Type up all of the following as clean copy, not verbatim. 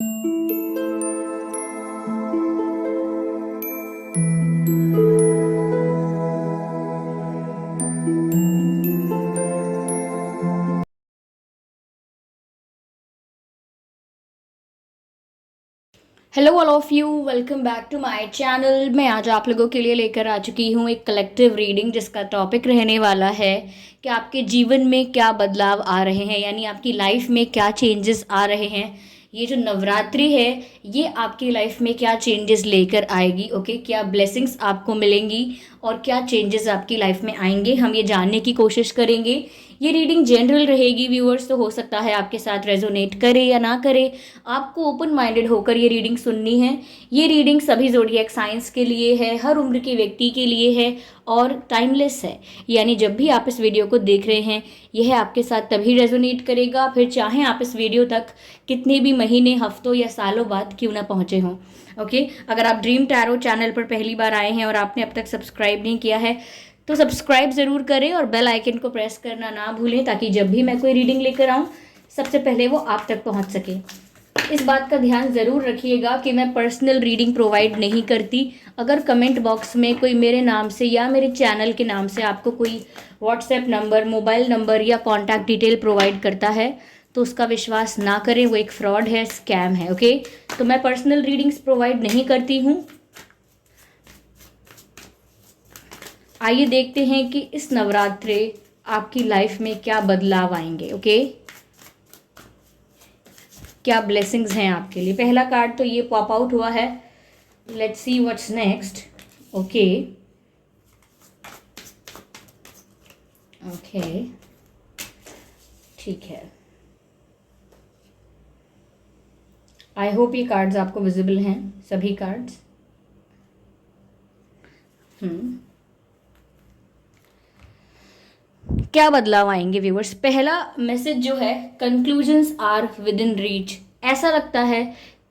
Hello all of you, welcome back to my channel. मैं आज आप लोगों के लिए लेकर आ चुकी हूँ एक कलेक्टिव रीडिंग जिसका टॉपिक रहने वाला है कि आपके जीवन में क्या बदलाव आ रहे हैं, यानी आपकी लाइफ में क्या चेंजेस आ रहे हैं। ये जो नवरात्रि है ये आपकी लाइफ में क्या चेंजेस लेकर आएगी। ओके, क्या ब्लेसिंग्स आपको मिलेंगी और क्या चेंजेस आपकी लाइफ में आएंगे, हम ये जानने की कोशिश करेंगे। ये रीडिंग जनरल रहेगी व्यूअर्स, तो हो सकता है आपके साथ रेजोनेट करे या ना करे। आपको ओपन माइंडेड होकर ये रीडिंग सुननी है। ये रीडिंग सभी ज़ोडिएक साइंस के लिए है, हर उम्र के व्यक्ति के लिए है और टाइमलेस है। यानी जब भी आप इस वीडियो को देख रहे हैं यह आपके साथ तभी रेजोनेट करेगा, फिर चाहे आप इस वीडियो तक कितने भी महीने, हफ्तों या सालों बाद क्यों ना पहुँचे हों। ओके, अगर आप ड्रीम टैरो चैनल पर पहली बार आए हैं और आपने अब तक सब्सक्राइब नहीं किया है तो सब्सक्राइब ज़रूर करें और बेल आइकन को प्रेस करना ना भूलें, ताकि जब भी मैं कोई रीडिंग लेकर आऊँ सबसे पहले वो आप तक पहुँच सके। इस बात का ध्यान ज़रूर रखिएगा कि मैं पर्सनल रीडिंग प्रोवाइड नहीं करती। अगर कमेंट बॉक्स में कोई मेरे नाम से या मेरे चैनल के नाम से आपको कोई व्हाट्सएप नंबर, मोबाइल नंबर या कॉन्टैक्ट डिटेल प्रोवाइड करता है तो उसका विश्वास ना करें, वो एक फ्रॉड है, स्कैम है। ओके, तो मैं पर्सनल रीडिंग्स प्रोवाइड नहीं करती हूँ। आइए देखते हैं कि इस नवरात्रि आपकी लाइफ में क्या बदलाव आएंगे। ओके, क्या ब्लेसिंग्स हैं आपके लिए। पहला कार्ड तो ये पॉप आउट हुआ है। Let's see what's next. Okay okay, ठीक है। आई होप ये कार्ड्स आपको विजिबल हैं, सभी कार्ड्स। क्या बदलाव आएंगे व्यूवर्स। पहला मैसेज जो है, conclusions are within reach. ऐसा लगता है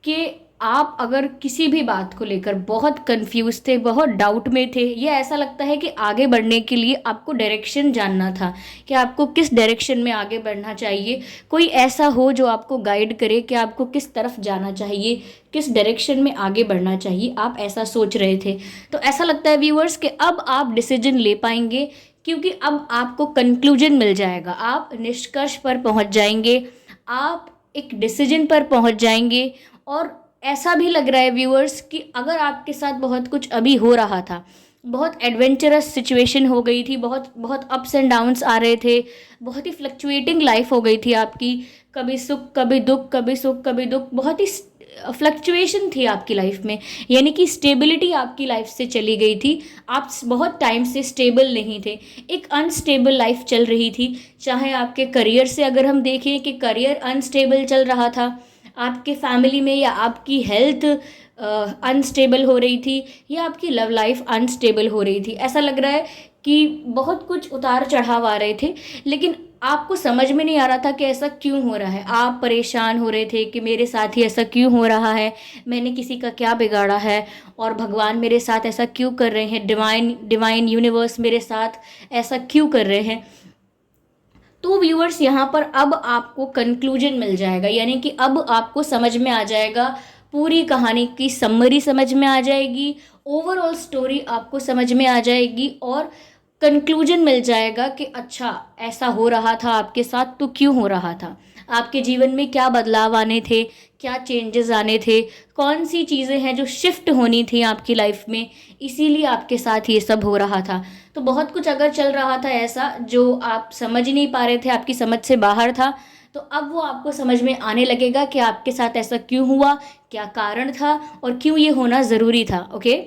कि आप अगर किसी भी बात को लेकर बहुत कंफ्यूज थे, बहुत डाउट में थे, या ऐसा लगता है कि आगे बढ़ने के लिए आपको डायरेक्शन जानना था कि आपको किस डायरेक्शन में आगे बढ़ना चाहिए। कोई ऐसा हो जो आपको गाइड करे कि आपको किस तरफ जाना चाहिए, किस डायरेक्शन में आगे बढ़ना चाहिए, आप ऐसा सोच रहे थे। तो ऐसा लगता है व्यूअर्स कि अब आप डिसीजन ले पाएंगे, क्योंकि अब आपको कंक्लूजन मिल जाएगा, आप निष्कर्ष पर पहुंच जाएंगे, आप एक डिसीजन पर पहुंच जाएंगे। और ऐसा भी लग रहा है व्यूअर्स कि अगर आपके साथ बहुत कुछ अभी हो रहा था, बहुत एडवेंचरस सिचुएशन हो गई थी, बहुत बहुत अप्स एंड डाउन्स आ रहे थे, बहुत ही फ्लक्चुएटिंग लाइफ हो गई थी आपकी, कभी सुख कभी दुख, कभी सुख कभी दुख, बहुत ही फ्लक्चुएशन थी आपकी लाइफ में। यानी कि स्टेबिलिटी आपकी लाइफ से चली गई थी, आप बहुत टाइम से स्टेबल नहीं थे, एक अनस्टेबल लाइफ चल रही थी। चाहे आपके करियर से अगर हम देखें कि करियर अनस्टेबल चल रहा था, आपके फैमिली में या आपकी हेल्थ अनस्टेबल हो रही थी, या आपकी लव लाइफ अनस्टेबल हो रही थी। ऐसा लग रहा है कि बहुत कुछ उतार चढ़ाव आ रहे थे, लेकिन आपको समझ में नहीं आ रहा था कि ऐसा क्यों हो रहा है। आप परेशान हो रहे थे कि मेरे साथ ही ऐसा क्यों हो रहा है, मैंने किसी का क्या बिगाड़ा है और भगवान मेरे साथ ऐसा क्यों कर रहे हैं, डिवाइन यूनिवर्स मेरे साथ ऐसा क्यों कर रहे हैं। तो व्यूअर्स, यहाँ पर अब आपको कंक्लूजन मिल जाएगा, यानी कि अब आपको समझ में आ जाएगा, पूरी कहानी की समरी समझ में आ जाएगी, ओवरऑल स्टोरी आपको समझ में आ जाएगी और कंक्लूजन मिल जाएगा कि अच्छा ऐसा हो रहा था आपके साथ तो क्यों हो रहा था, आपके जीवन में क्या बदलाव आने थे, क्या चेंजेस आने थे, कौन सी चीज़ें हैं जो शिफ्ट होनी थी आपकी लाइफ में, इसीलिए आपके साथ ये सब हो रहा था। तो बहुत कुछ अगर चल रहा था ऐसा जो आप समझ ही नहीं पा रहे थे, आपकी समझ से बाहर था, तो अब वो आपको समझ में आने लगेगा कि आपके साथ ऐसा क्यों हुआ, क्या कारण था और क्यों ये होना ज़रूरी था। Okay,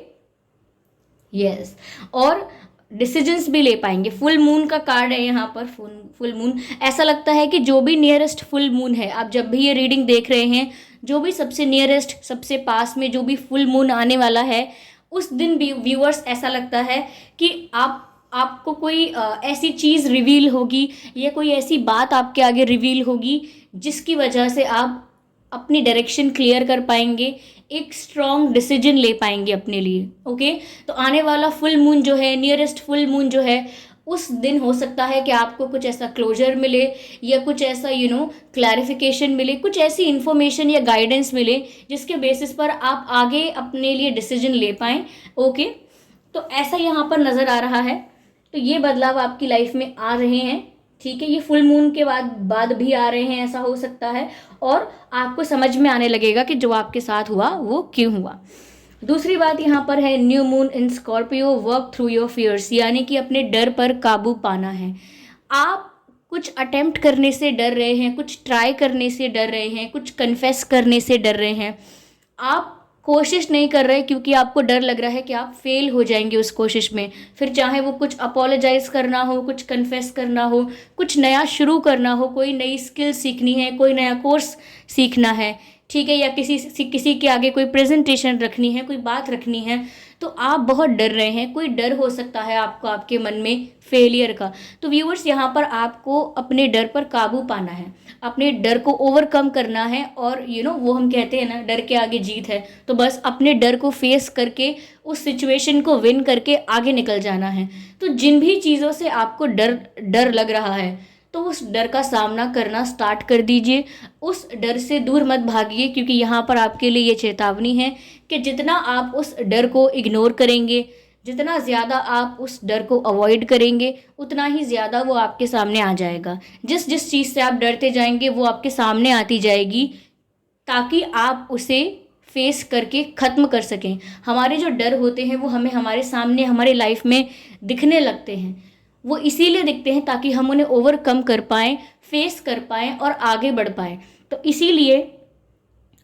yes. और डिसीजंस भी ले पाएंगे। फुल मून का कार्ड है यहाँ पर, फुल मून। ऐसा लगता है कि जो भी नियरेस्ट फुल मून है, आप जब भी ये रीडिंग देख रहे हैं, जो भी सबसे नियरेस्ट, सबसे पास में जो भी फुल मून आने वाला है, उस दिन भी व्यूअर्स ऐसा लगता है कि आपको कोई ऐसी चीज़ रिवील होगी या कोई ऐसी बात आपके आगे रिवील होगी जिसकी वजह से आप अपनी डायरेक्शन क्लियर कर पाएंगे, एक स्ट्रॉन्ग डिसीजन ले पाएंगे अपने लिए। ओके, तो आने वाला फुल मून जो है, नियरेस्ट फुल मून जो है, उस दिन हो सकता है कि आपको कुछ ऐसा क्लोजर मिले या कुछ ऐसा क्लैरिफिकेशन मिले, कुछ ऐसी इन्फॉर्मेशन या गाइडेंस मिले जिसके बेसिस पर आप आगे अपने लिए डिसीजन ले पाएँ। ओके, तो ऐसा यहाँ पर नज़र आ रहा है। तो ये बदलाव आपकी लाइफ में आ रहे हैं, ठीक है। ये फुल मून के बाद भी आ रहे हैं, ऐसा हो सकता है। और आपको समझ में आने लगेगा कि जो आपके साथ हुआ वो क्यों हुआ। दूसरी बात यहाँ पर है new moon in Scorpio, work through your fears, यानी कि अपने डर पर काबू पाना है। आप कुछ अटेम्प्ट करने से डर रहे हैं, कुछ ट्राई करने से डर रहे हैं, कुछ कन्फेस करने से डर रहे हैं। आप कोशिश नहीं कर रहे क्योंकि आपको डर लग रहा है कि आप फेल हो जाएंगे उस कोशिश में। फिर चाहे वो कुछ अपोलोजाइज करना हो, कुछ कन्फेस करना हो, कुछ नया शुरू करना हो, कोई नई स्किल सीखनी है, कोई नया कोर्स सीखना है, ठीक है, या किसी के आगे कोई प्रेजेंटेशन रखनी है, कोई बात रखनी है, तो आप बहुत डर रहे हैं। कोई डर हो सकता है आपको आपके मन में फेलियर का। तो व्यूअर्स, यहाँ पर आपको अपने डर पर काबू पाना है, अपने डर को ओवरकम करना है। और वो हम कहते हैं ना, डर के आगे जीत है। तो बस अपने डर को फेस करके उस सिचुएशन को विन करके आगे निकल जाना है। तो जिन भी चीज़ों से आपको डर डर लग रहा है, तो उस डर का सामना करना स्टार्ट कर दीजिए। उस डर से दूर मत भागिए, क्योंकि यहाँ पर आपके लिए ये चेतावनी है कि जितना आप उस डर को इग्नोर करेंगे, जितना ज़्यादा आप उस डर को अवॉइड करेंगे, उतना ही ज़्यादा वो आपके सामने आ जाएगा। जिस जिस चीज़ से आप डरते जाएंगे वो आपके सामने आती जाएगी, ताकि आप उसे फेस करके ख़त्म कर सकें। हमारे जो डर होते हैं वो हमें हमारे सामने हमारे लाइफ में दिखने लगते हैं। वो इसीलिए दिखते हैं ताकि हम उन्हें ओवरकम कर पाएँ, फेस कर पाएँ और आगे बढ़ पाएँ। तो इसीलिए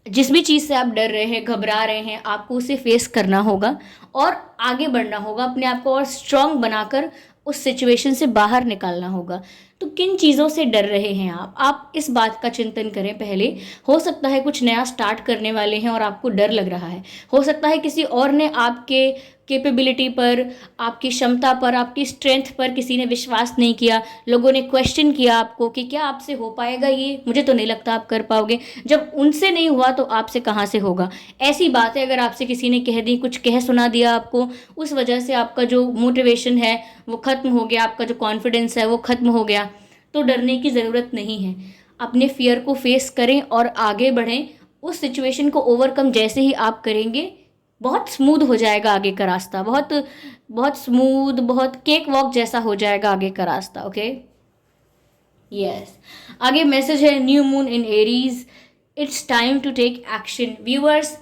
जिस भी चीज़ से आप डर रहे हैं, घबरा रहे हैं, आपको उसे फेस करना होगा और आगे बढ़ना होगा, अपने आप को और स्ट्रांग बनाकर उस सिचुएशन से बाहर निकालना होगा। तो किन चीज़ों से डर रहे हैं आप इस बात का चिंतन करें पहले। हो सकता है कुछ नया स्टार्ट करने वाले हैं और आपको डर लग रहा है। हो सकता है किसी और ने आपके कैपेबिलिटी पर, आपकी क्षमता पर, आपकी स्ट्रेंथ पर किसी ने विश्वास नहीं किया। लोगों ने क्वेश्चन किया आपको कि क्या आपसे हो पाएगा ये, मुझे तो नहीं लगता आप कर पाओगे। जब उनसे नहीं हुआ तो आपसे कहाँ से होगा। ऐसी बातें अगर आपसे किसी ने कह दी, कुछ कह सुना दिया आपको, उस वजह से आपका जो मोटिवेशन है वो ख़त्म हो गया, आपका जो कॉन्फिडेंस है वो ख़त्म हो गया, तो डरने की ज़रूरत नहीं है। अपने फियर को फेस करें और आगे बढ़ें। उस सिचुएशन को ओवरकम जैसे ही आप करेंगे, बहुत स्मूथ हो जाएगा आगे का रास्ता, बहुत बहुत स्मूथ, बहुत केक वॉक जैसा हो जाएगा आगे का रास्ता। Okay, yes. आगे मैसेज है new moon in Aries, it's time to take action. Viewers,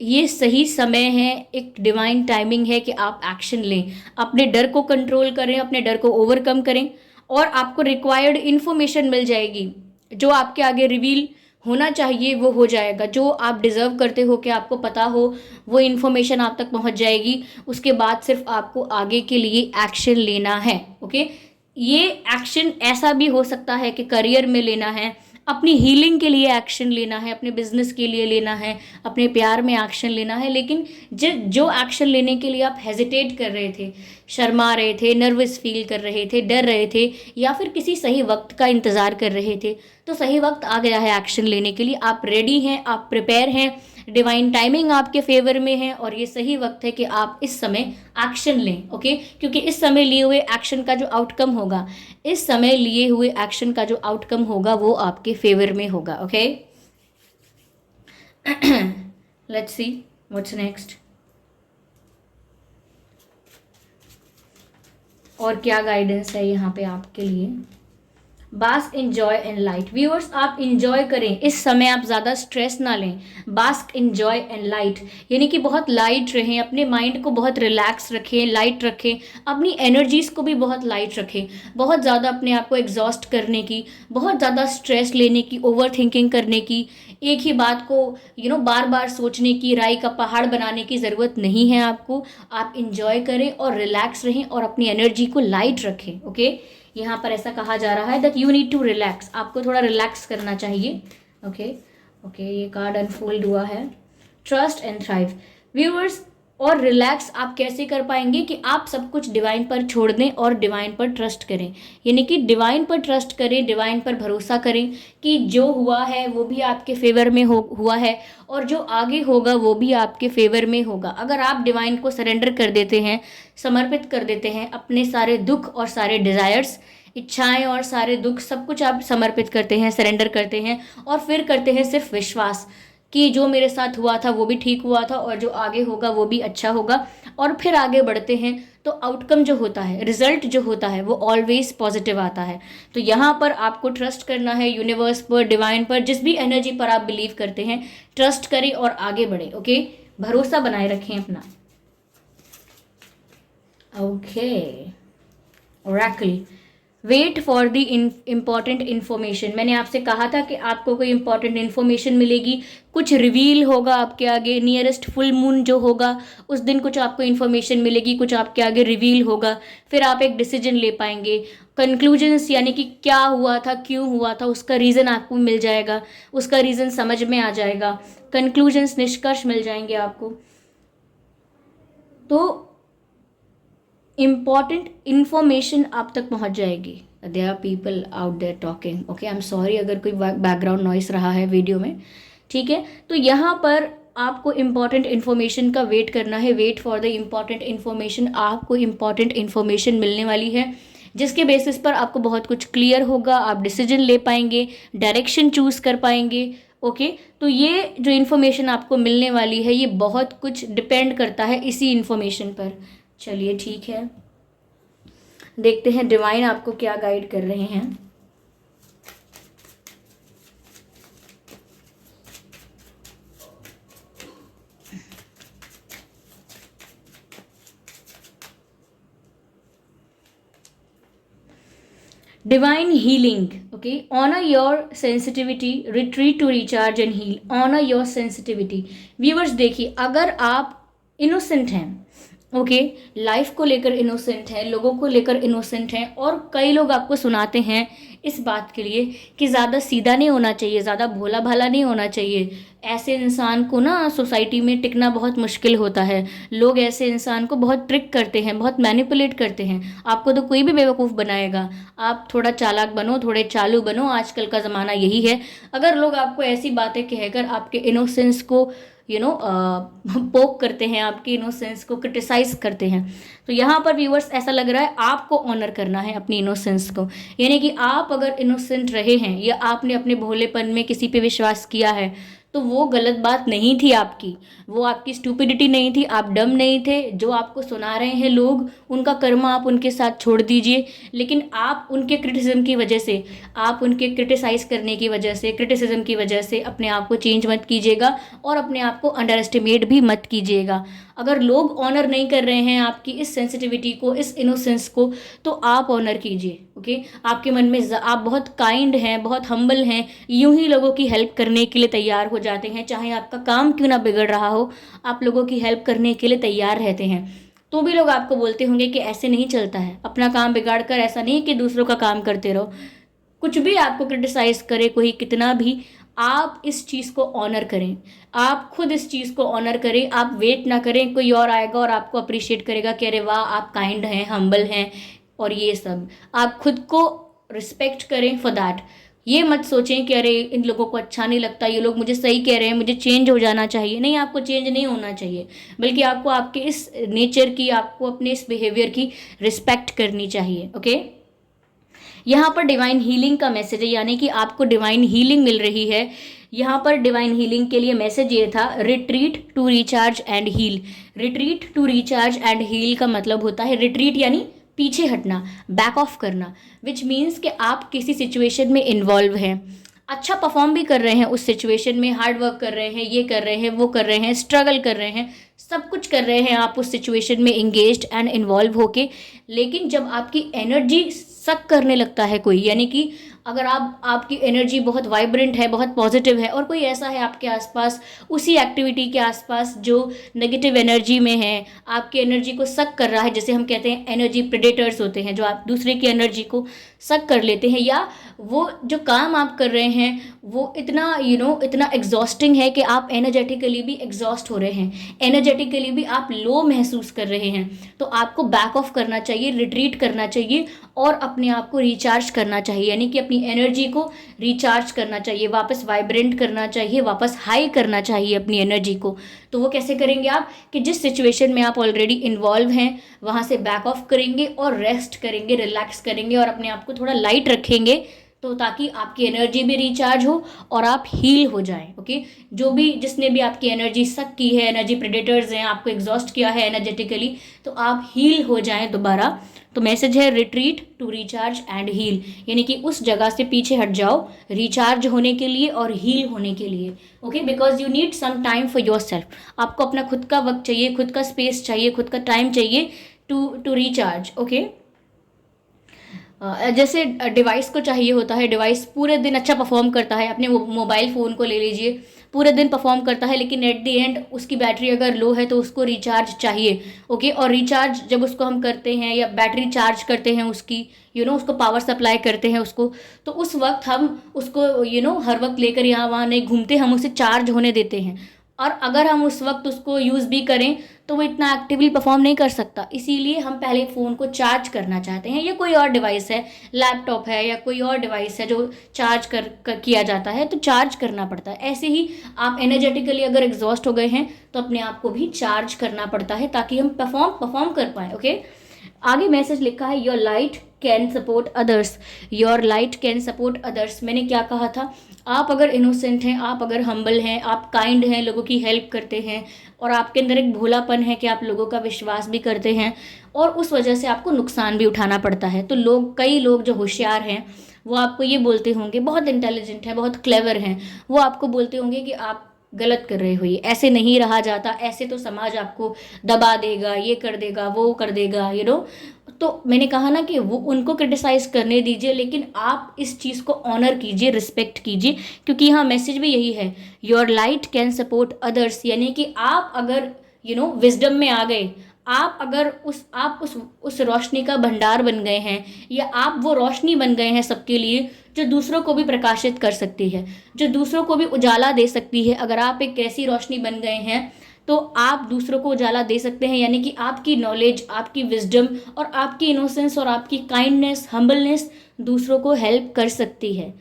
ये सही समय है, एक डिवाइन टाइमिंग है कि आप एक्शन लें, अपने डर को कंट्रोल करें, अपने डर को ओवरकम करें, और आपको रिक्वायर्ड इन्फॉर्मेशन मिल जाएगी। जो आपके आगे रिवील होना चाहिए वो हो जाएगा। जो आप डिज़र्व करते हो कि आपको पता हो, वो इन्फॉर्मेशन आप तक पहुंच जाएगी। उसके बाद सिर्फ आपको आगे के लिए एक्शन लेना है। ओके, ये एक्शन ऐसा भी हो सकता है कि करियर में लेना है, अपनी हीलिंग के लिए एक्शन लेना है, अपने बिजनेस के लिए लेना है, अपने प्यार में एक्शन लेना है। लेकिन जो एक्शन लेने के लिए आप हेजिटेट कर रहे थे, शर्मा रहे थे, नर्वस फील कर रहे थे, डर रहे थे, या फिर किसी सही वक्त का इंतज़ार कर रहे थे, तो सही वक्त आ गया है एक्शन लेने के लिए। आप रेडी हैं, आप प्रिपेयर हैं, डिवाइन टाइमिंग आपके फेवर में है, और ये सही वक्त है कि आप इस समय एक्शन लें। ओके, क्योंकि इस समय लिए हुए एक्शन का जो आउटकम होगा, इस समय लिए हुए एक्शन का जो आउटकम होगा वो आपके फेवर में होगा। Okay, let's see what's next, और क्या गाइडेंस है यहाँ पे आपके लिए। Bask enjoy and light. Viewers, आप इंजॉय करें इस समय, आप ज़्यादा स्ट्रेस ना लें। बास्क इंजॉय एंड लाइट, यानी कि बहुत लाइट रहें, अपने माइंड को बहुत रिलैक्स रखें, लाइट रखें, अपनी एनर्जीज़ को भी बहुत लाइट रखें। बहुत ज़्यादा अपने आप को एग्जॉस्ट करने की, बहुत ज़्यादा स्ट्रेस लेने की, ओवर थिंकिंग करने की, एक ही बात को बार बार सोचने की, राई का पहाड़ बनाने की ज़रूरत नहीं है आपको। आप इंजॉय करें और रिलैक्स रहें और अपनी एनर्जी को लाइट रखें। ओके, यहाँ पर ऐसा कहा जा रहा है that you need to relax, आपको थोड़ा रिलैक्स करना चाहिए। ओके, ये कार्ड अनफोल्ड हुआ है, ट्रस्ट एंड थ्राइव। व्यूअर्स, और रिलैक्स आप कैसे कर पाएंगे कि आप सब कुछ डिवाइन पर छोड़ दें और डिवाइन पर ट्रस्ट करें, यानी कि डिवाइन पर ट्रस्ट करें, डिवाइन पर भरोसा करें कि जो हुआ है वो भी आपके फेवर में हुआ है और जो आगे होगा वो भी आपके फेवर में होगा। अगर आप डिवाइन को सरेंडर कर देते हैं, समर्पित कर देते हैं अपने सारे दुख और सारे डिज़ायर्स, इच्छाएं और सारे दुख सब कुछ आप समर्पित करते हैं, सरेंडर करते हैं और फिर करते हैं सिर्फ विश्वास कि जो मेरे साथ हुआ था वो भी ठीक हुआ था और जो आगे होगा वो भी अच्छा होगा, और फिर आगे बढ़ते हैं तो आउटकम जो होता है, रिजल्ट जो होता है वो ऑलवेज पॉजिटिव आता है। तो यहाँ पर आपको ट्रस्ट करना है यूनिवर्स पर, डिवाइन पर, जिस भी एनर्जी पर आप बिलीव करते हैं, ट्रस्ट करें और आगे बढ़े। ओके, भरोसा बनाए रखें अपना। Okay, oracle, wait for the important information. मैंने आपसे कहा था कि आपको कोई इंपॉर्टेंट इन्फॉर्मेशन मिलेगी, कुछ रिवील होगा आपके आगे, नियरेस्ट फुल मून जो होगा उस दिन कुछ आपको इन्फॉर्मेशन मिलेगी, कुछ आपके आगे रिवील होगा, फिर आप एक डिसीजन ले पाएंगे। कंक्लूजन्स यानी कि क्या हुआ था, क्यों हुआ था, उसका रीज़न आपको मिल जाएगा, उसका रीज़न समझ में आ जाएगा, कंक्लूजन्स, निष्कर्ष मिल जाएंगे आपको। तो इम्पॉर्टेंट इन्फॉर्मेशन आप तक पहुंच जाएगी। There are people out there talking. Okay, I am sorry अगर कोई बैकग्राउंड नॉइस रहा है वीडियो में, ठीक है। तो यहाँ पर आपको इम्पॉर्टेंट इन्फॉर्मेशन का वेट करना है, wait for the important information. आपको इम्पॉर्टेंट इन्फॉर्मेशन मिलने वाली है जिसके बेसिस पर आपको बहुत कुछ क्लियर होगा, आप डिसीजन ले पाएंगे, डायरेक्शन चूज़ कर पाएंगे। ओके, तो ये जो इन्फॉर्मेशन आपको मिलने वाली है ये बहुत कुछ डिपेंड करता है इसी इन्फॉर्मेशन पर। चलिए ठीक है, देखते हैं डिवाइन आपको क्या गाइड कर रहे हैं। Divine healing, okay, honor your sensitivity, retreat to recharge and heal, honor your sensitivity। viewers देखिए, अगर आप इनोसेंट हैं, ओके, लाइफ को लेकर इनोसेंट है, लोगों को लेकर इनोसेंट हैं, और कई लोग आपको सुनाते हैं इस बात के लिए कि ज़्यादा सीधा नहीं होना चाहिए, ज़्यादा भोला भाला नहीं होना चाहिए, ऐसे इंसान को ना सोसाइटी में टिकना बहुत मुश्किल होता है, लोग ऐसे इंसान को बहुत ट्रिक करते हैं, बहुत मैनिपुलेट करते हैं, आपको तो कोई भी बेवकूफ़ बनाएगा, आप थोड़ा चालाक बनो, थोड़े चालू बनो, आजकल का ज़माना यही है। अगर लोग आपको ऐसी बातें कहकर आपके इनोसेंस को पोक करते हैं, आपके इनोसेंस को क्रिटिसाइज करते हैं, तो यहाँ पर व्यूअर्स ऐसा लग रहा है आपको ऑनर करना है अपनी इनोसेंस को। यानी कि आप अगर इनोसेंट रहे हैं या आपने अपने भोलेपन में किसी पे विश्वास किया है तो वो गलत बात नहीं थी आपकी, वो आपकी स्टूपिडिटी नहीं थी, आप डम नहीं थे। जो आपको सुना रहे हैं लोग, उनका कर्मा आप उनके साथ छोड़ दीजिए, लेकिन आप उनके क्रिटिसिज्म की वजह से, आप उनके क्रिटिसाइज करने की वजह से, क्रिटिसिज्म की वजह से अपने आप को चेंज मत कीजिएगा और अपने आप को अंडर एस्टिमेट भी मत कीजिएगा। अगर लोग ऑनर नहीं कर रहे हैं आपकी इस सेंसिटिविटी को, इस इनोसेंस को, तो आप ऑनर कीजिए। ओके, आपके मन में आप बहुत काइंड हैं, बहुत हम्बल हैं, यूं ही लोगों की हेल्प करने के लिए तैयार हो जाते हैं, चाहे आपका काम क्यों ना बिगड़ रहा हो, आप लोगों की हेल्प करने के लिए तैयार रहते हैं। तो भी लोग आपको बोलते होंगे कि ऐसे नहीं चलता है, अपना काम बिगाड़ कर ऐसा नहीं कि दूसरों का काम करते रहो। कुछ भी आपको क्रिटिसाइज करे कोई कितना भी, आप इस चीज़ को ऑनर करें, आप खुद इस चीज़ को ऑनर करें। आप वेट ना करें कोई और आएगा और आपको अप्रिशिएट करेगा कि अरे वाह आप काइंड हैं, हम्बल हैं, और ये सब। आप खुद को रिस्पेक्ट करें फॉर दैट। ये मत सोचें कि अरे इन लोगों को अच्छा नहीं लगता, ये लोग मुझे सही कह रहे हैं, मुझे चेंज हो जाना चाहिए। नहीं, आपको चेंज नहीं होना चाहिए, बल्कि आपको आपके इस नेचर की, आपको अपने इस बिहेवियर की रिस्पेक्ट करनी चाहिए। ओके, यहाँ पर डिवाइन हीलिंग का मैसेज है, यानी कि आपको डिवाइन हीलिंग मिल रही है। यहाँ पर डिवाइन हीलिंग के लिए मैसेज ये था, retreat to recharge and heal. Retreat to recharge and heal का मतलब होता है रिट्रीट यानी पीछे हटना, बैक ऑफ करना, विच मीन्स कि आप किसी सिचुएशन में इन्वॉल्व हैं, अच्छा परफॉर्म भी कर रहे हैं उस सिचुएशन में, हार्ड वर्क कर रहे हैं, ये कर रहे हैं, वो कर रहे हैं, स्ट्रगल कर रहे हैं, सब कुछ कर रहे हैं आप उस सिचुएशन में इंगेज्ड एंड इन्वॉल्व होके। लेकिन जब आपकी एनर्जी सक करने लगता है कोई, यानी कि अगर आपकी एनर्जी बहुत वाइब्रेंट है, बहुत पॉजिटिव है, और कोई ऐसा है आपके आसपास, उसी एक्टिविटी के आसपास जो नेगेटिव एनर्जी में है, आपकी एनर्जी को सक कर रहा है, जैसे हम कहते हैं एनर्जी प्रेडेटर्स होते हैं, जो आप दूसरे की एनर्जी को सक कर लेते हैं, या वो जो काम आप कर रहे हैं वो इतना इतना एग्जॉस्टिंग है कि आप एनर्जेटिकली भी एग्जॉस्ट हो रहे हैं, एनर्जेटिकली भी आप लो महसूस कर रहे हैं, तो आपको बैक ऑफ करना चाहिए, रिट्रीट करना चाहिए और अपने आप को रिचार्ज करना चाहिए, यानी कि अपनी एनर्जी को रिचार्ज करना चाहिए, वापस वाइब्रेंट करना चाहिए, वापस हाई करना चाहिए अपनी एनर्जी को। तो वो कैसे करेंगे आप, कि जिस सिचुएशन में आप ऑलरेडी इन्वॉल्व हैं वहाँ से बैक ऑफ करेंगे और रेस्ट करेंगे, रिलैक्स करेंगे और अपने आप को थोड़ा लाइट रखेंगे, तो ताकि आपकी एनर्जी भी रिचार्ज हो और आप हील हो जाएं। ओके, जो भी जिसने भी आपकी एनर्जी सक की है, एनर्जी प्रेडेटर्स हैं, आपको एग्जॉस्ट किया है एनर्जेटिकली, तो आप हील हो जाएं दोबारा। तो मैसेज है retreat to recharge and heal, यानी कि उस जगह से पीछे हट जाओ रिचार्ज होने के लिए और हील होने के लिए। Okay, because you need some time for yourself, आपको अपना खुद का वक्त चाहिए, खुद का स्पेस चाहिए, खुद का टाइम चाहिए टू रिचार्ज। ओके, जैसे डिवाइस को चाहिए होता है, डिवाइस पूरे दिन अच्छा परफॉर्म करता है, अपने मोबाइल फ़ोन को ले लीजिए, पूरे दिन परफॉर्म करता है, लेकिन एट द एंड उसकी बैटरी अगर लो है तो उसको रिचार्ज चाहिए। ओके, और रिचार्ज जब उसको हम करते हैं या बैटरी चार्ज करते हैं उसकी, उसको पावर सप्लाई करते हैं उसको, तो उस वक्त हम उसको हर वक्त लेकर यहाँ वहाँ नहीं घूमते, हम उसे चार्ज होने देते हैं। और अगर हम उस वक्त उसको यूज़ भी करें तो वो इतना एक्टिवली परफॉर्म नहीं कर सकता, इसीलिए हम पहले फ़ोन को चार्ज करना चाहते हैं, या कोई और डिवाइस है, लैपटॉप है या कोई और डिवाइस है जो चार्ज कर किया जाता है, तो चार्ज करना पड़ता है। ऐसे ही आप एनर्जेटिकली अगर एग्जॉस्ट हो गए हैं तो अपने आप को भी चार्ज करना पड़ता है ताकि हम परफॉर्म कर पाएँ। ओके, आगे मैसेज लिखा है your light can support others, your light can support others. मैंने क्या कहा था, आप अगर इनोसेंट हैं, आप अगर हम्बल हैं, आप काइंड हैं, लोगों की हेल्प करते हैं, और आपके अंदर एक भोलापन है कि आप लोगों का विश्वास भी करते हैं, और उस वजह से आपको नुकसान भी उठाना पड़ता है, तो कई लोग जो होशियार हैं वो आपको ये बोलते होंगे, बहुत इंटेलिजेंट हैं, बहुत क्लेवर हैं, वो आपको बोलते होंगे कि आप गलत कर रहे हो, ये ऐसे नहीं रहा जाता, ऐसे तो समाज आपको दबा देगा, ये कर देगा, वो कर देगा, तो मैंने कहा ना कि वो उनको क्रिटिसाइज करने दीजिए, लेकिन आप इस चीज़ को ऑनर कीजिए, रिस्पेक्ट कीजिए, क्योंकि यहाँ मैसेज भी यही है, your light can support others, यानी कि आप अगर विजडम में आ गए, आप अगर उस रोशनी का भंडार बन गए हैं, या आप वो रोशनी बन गए हैं सबके लिए जो दूसरों को भी प्रकाशित कर सकती है, जो दूसरों को भी उजाला दे सकती है। अगर आप एक ऐसी रोशनी बन गए हैं तो आप दूसरों को उजाला दे सकते हैं, यानी कि आपकी नॉलेज, आपकी विजडम और आपकी इनोसेंस और आपकी काइंडनेस, हम्बलनेस दूसरों को हेल्प कर सकती है।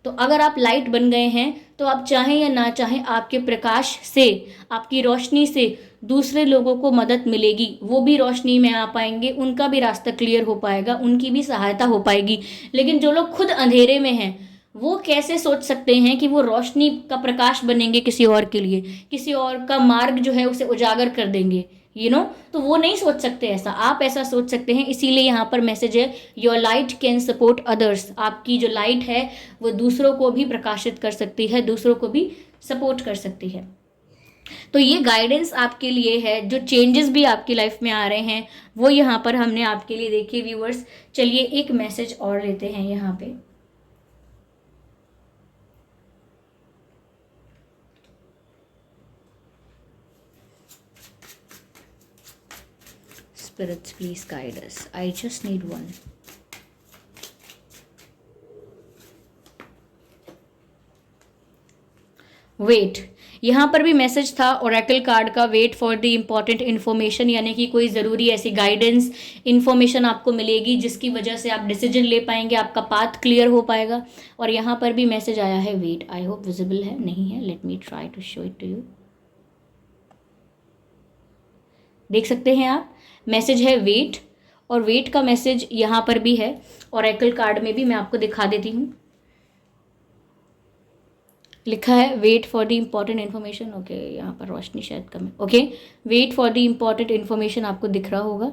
तो अगर आप लाइट बन गए हैं तो आप चाहें या ना चाहें, आपके प्रकाश से, आपकी रोशनी से दूसरे लोगों को मदद मिलेगी, वो भी रोशनी में आ पाएंगे, उनका भी रास्ता क्लियर हो पाएगा, उनकी भी सहायता हो पाएगी। लेकिन जो लोग खुद अंधेरे में हैं वो कैसे सोच सकते हैं कि वो रोशनी का प्रकाश बनेंगे किसी और के लिए, किसी और का मार्ग जो है उसे उजागर कर देंगे, तो वो नहीं सोच सकते ऐसा, आप ऐसा सोच सकते हैं। इसीलिए यहाँ पर मैसेज है your light can support others, आपकी जो लाइट है वो दूसरों को भी प्रकाशित कर सकती है, दूसरों को भी सपोर्ट कर सकती है। तो ये गाइडेंस आपके लिए है, जो चेंजेस भी आपकी लाइफ में आ रहे हैं वो यहाँ पर हमने आपके लिए देखे व्यूअर्स। चलिए एक मैसेज और लेते हैं यहाँ पे। Spirits, please guide us. I just need one. Wait, यहाँ पर भी मैसेज था ओरेकल कार्ड का, wait for the important information, यानी कि कोई ज़रूरी ऐसी गाइडेंस इन्फॉर्मेशन आपको मिलेगी जिसकी वजह से आप डिसीजन ले पाएंगे, आपका पाथ क्लियर हो पाएगा। और यहाँ पर भी मैसेज आया है वेट, आई होप विजिबल है, नहीं है, let me try to show it to you. देख सकते हैं आप, मैसेज है वेट, और वेट का मैसेज यहाँ पर भी है, ओरेकल कार्ड में भी मैं आपको दिखा देती हूँ। लिखा है wait for the important information. Okay, यहाँ पर रोशनी शायद कम है। Okay, wait for the important information आपको दिख रहा होगा,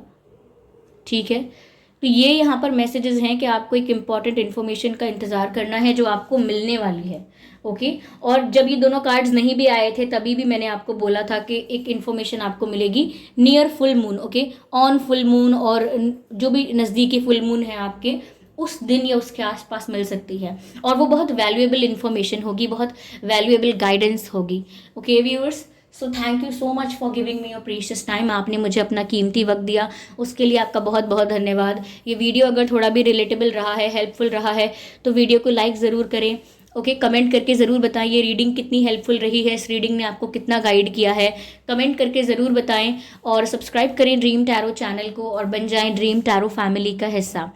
ठीक है। तो ये यहाँ पर मैसेजेस हैं कि आपको एक इम्पॉर्टेंट इन्फॉर्मेशन का इंतज़ार करना है जो आपको मिलने वाली है। ओके, और जब ये दोनों कार्ड्स नहीं भी आए थे तभी भी मैंने आपको बोला था कि एक इन्फॉर्मेशन आपको मिलेगी near full moon. Okay, on full moon और जो भी नज़दीकी फुल मून है आपके, उस दिन या उसके आसपास मिल सकती है, और वो बहुत वैल्यूएबल इन्फॉर्मेशन होगी, बहुत वैल्यूएबल गाइडेंस होगी। Okay viewers, so thank you so much for giving me your precious time. आपने मुझे अपना कीमती वक्त दिया, उसके लिए आपका बहुत बहुत धन्यवाद। ये वीडियो अगर थोड़ा भी रिलेटेबल रहा है, हेल्पफुल रहा है, तो वीडियो को लाइक ज़रूर करें। ओके, कमेंट करके ज़रूर बताइए रीडिंग कितनी हेल्पफुल रही है, इस रीडिंग ने आपको कितना गाइड किया है, कमेंट करके ज़रूर बताएं। और सब्सक्राइब करें ड्रीम टैरो चैनल को और बन जाएं ड्रीम टैरो फैमिली का हिस्सा।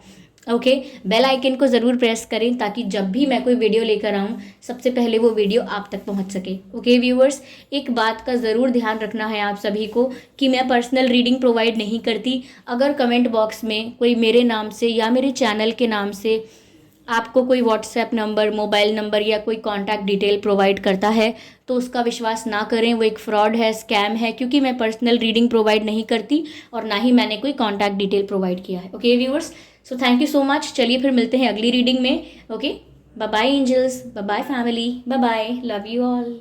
ओके, बेल आइकन को ज़रूर प्रेस करें ताकि जब भी मैं कोई वीडियो लेकर आऊँ सबसे पहले वो वीडियो आप तक पहुँच सके। ओके व्यूअर्स, एक बात का ज़रूर ध्यान रखना है आप सभी को कि मैं पर्सनल रीडिंग प्रोवाइड नहीं करती। अगर कमेंट बॉक्स में कोई मेरे नाम से या मेरे चैनल के नाम से आपको कोई व्हाट्सएप नंबर, मोबाइल नंबर या कोई कॉन्टैक्ट डिटेल प्रोवाइड करता है तो उसका विश्वास ना करें, वो एक फ्रॉड है, स्कैम है, क्योंकि मैं पर्सनल रीडिंग प्रोवाइड नहीं करती और ना ही मैंने कोई कॉन्टैक्ट डिटेल प्रोवाइड किया है। Okay viewers, so thank you so much. चलिए फिर मिलते हैं अगली रीडिंग में। Okay, bye bye angels, bye bye family, bye bye, love you all.